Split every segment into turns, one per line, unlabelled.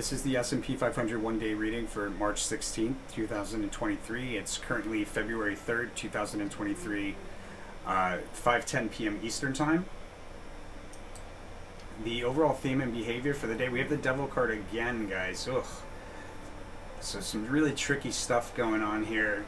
This is the S&P 500 one-day reading for March 16th, 2023. It's currently February 3rd, 2023, 5:10 p.m. Eastern Time. The overall theme and behavior for the day, we have the Devil card again, guys. Ugh. So some really tricky stuff going on here.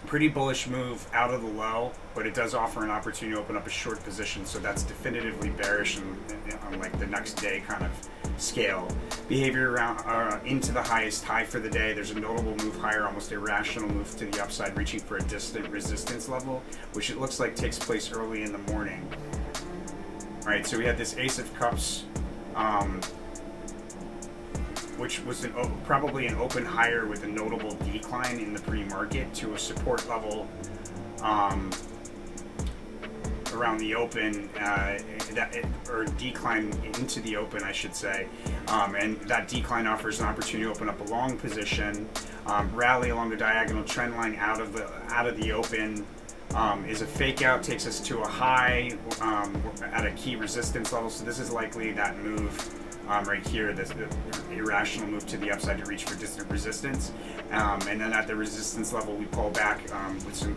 Pretty bullish move out of the low, but it does offer an opportunity to open up a short position, so that's definitively bearish on like the next day kind of scale. Behavior around into the highest high for the day. There's a notable move higher, almost irrational move to the upside, reaching for a distant resistance level, which it looks like takes place early in the morning. All right, so we had this Ace of Cups, which was probably an open higher with a notable decline in the pre-market to a support level around the open, or decline into the open, I should say, and that decline offers an opportunity to open up a long position, rally along the diagonal trend line out of the open. Is a fake out, takes us to a high at a key resistance level, so this is likely that move right here, this irrational move to the upside to reach for distant resistance, and then at the resistance level we pull back with some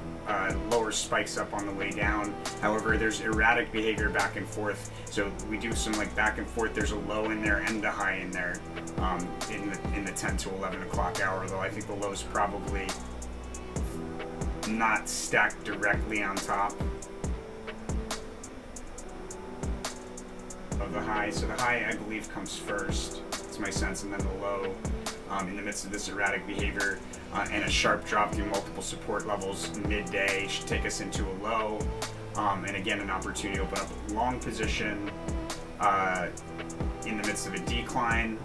lower spikes up on the way down. However, there's erratic behavior back and forth, so we do some like back and forth. There's a low in there and a high in there in the 10 to 11 o'clock hour, though I think the low is probably not stacked directly on top of the high. So the high, I believe, comes first. That's my sense, and then the low in the midst of this erratic behavior and a sharp drop through multiple support levels midday should take us into a low, and again an opportunity to open up a long position in the midst of a decline.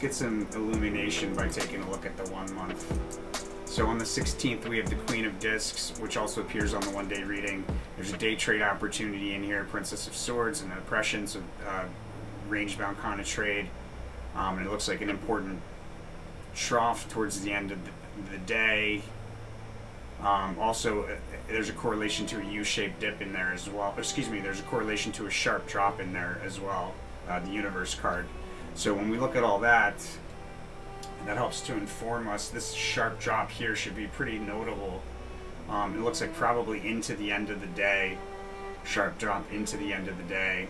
Get some illumination by taking a look at the 1 month. So on the 16th we have the Queen of Discs, which also appears on the one-day reading. There's a day trade opportunity in here, Princess of Swords and Oppression, so range-bound kind of trade, and it looks like an important trough towards the end of the day. Also, there's a correlation to a U-shaped dip in there as well. Excuse me, there's a correlation to a sharp drop in there as well, the Universe card. So when we look at all that, that helps to inform us. This sharp drop here should be pretty notable. It looks like probably into the end of the day. Sharp drop into the end of the day.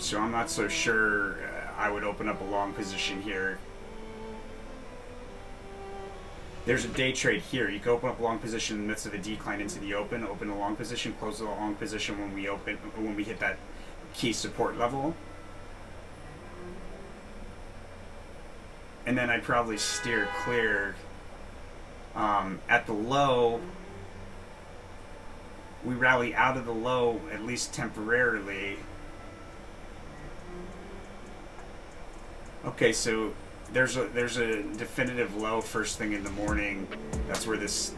So I'm not so sure I would open up a long position here. There's a day trade here. You can open up a long position in the midst of a decline into the open a long position, close the long position when we hit that key support level. And then I'd probably steer clear. At the low, we rally out of the low, at least temporarily. Okay, so there's a definitive low first thing in the morning. That's where this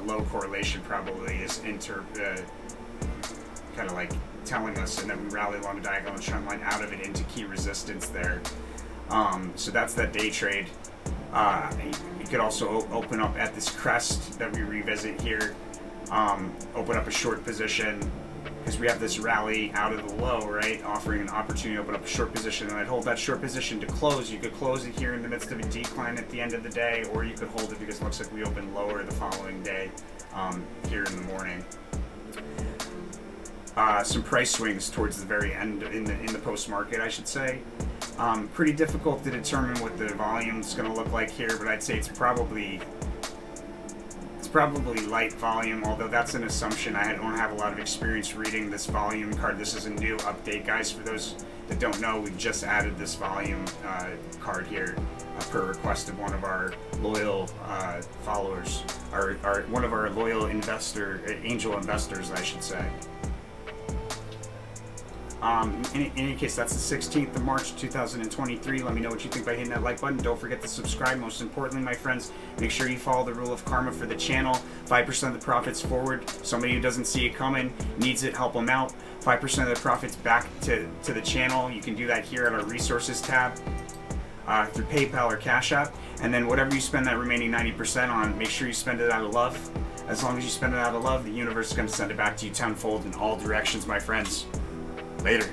low correlation probably is kind of like telling us, and then we rally along the diagonal trend line out of it into key resistance there. So that's that day trade. You could also open up at this crest that we revisit here, open up a short position, because we have this rally out of the low, right, offering an opportunity to open up a short position, and I'd hold that short position to close. You could close it here in the midst of a decline at the end of the day, or you could hold it because it looks like we open lower the following day here in the morning. Some price swings towards the very end in the post-market, I should say. Pretty difficult to determine what the volume's going to look like here, but I'd say it's probably light volume, although that's an assumption. I don't have a lot of experience reading this volume card. This is a new update, guys. For those that don't know, we've just added this volume card here per request of one of our loyal followers, or one of our loyal angel investors, I should say. In any case, that's the 16th of March 2023. Let me know what you think by hitting that like button. Don't forget to subscribe. Most importantly, my friends, make sure you follow the rule of karma for the channel. 5% of the profits forward. Somebody who doesn't see it coming, needs it, help them out. 5% of the profits back to the channel. You can do that here at our resources tab. through PayPal or Cash App. And then whatever you spend that remaining 90% on, make sure you spend it out of love. As long as you spend it out of love, the universe is going to send it back to you tenfold in all directions, my friends. Later.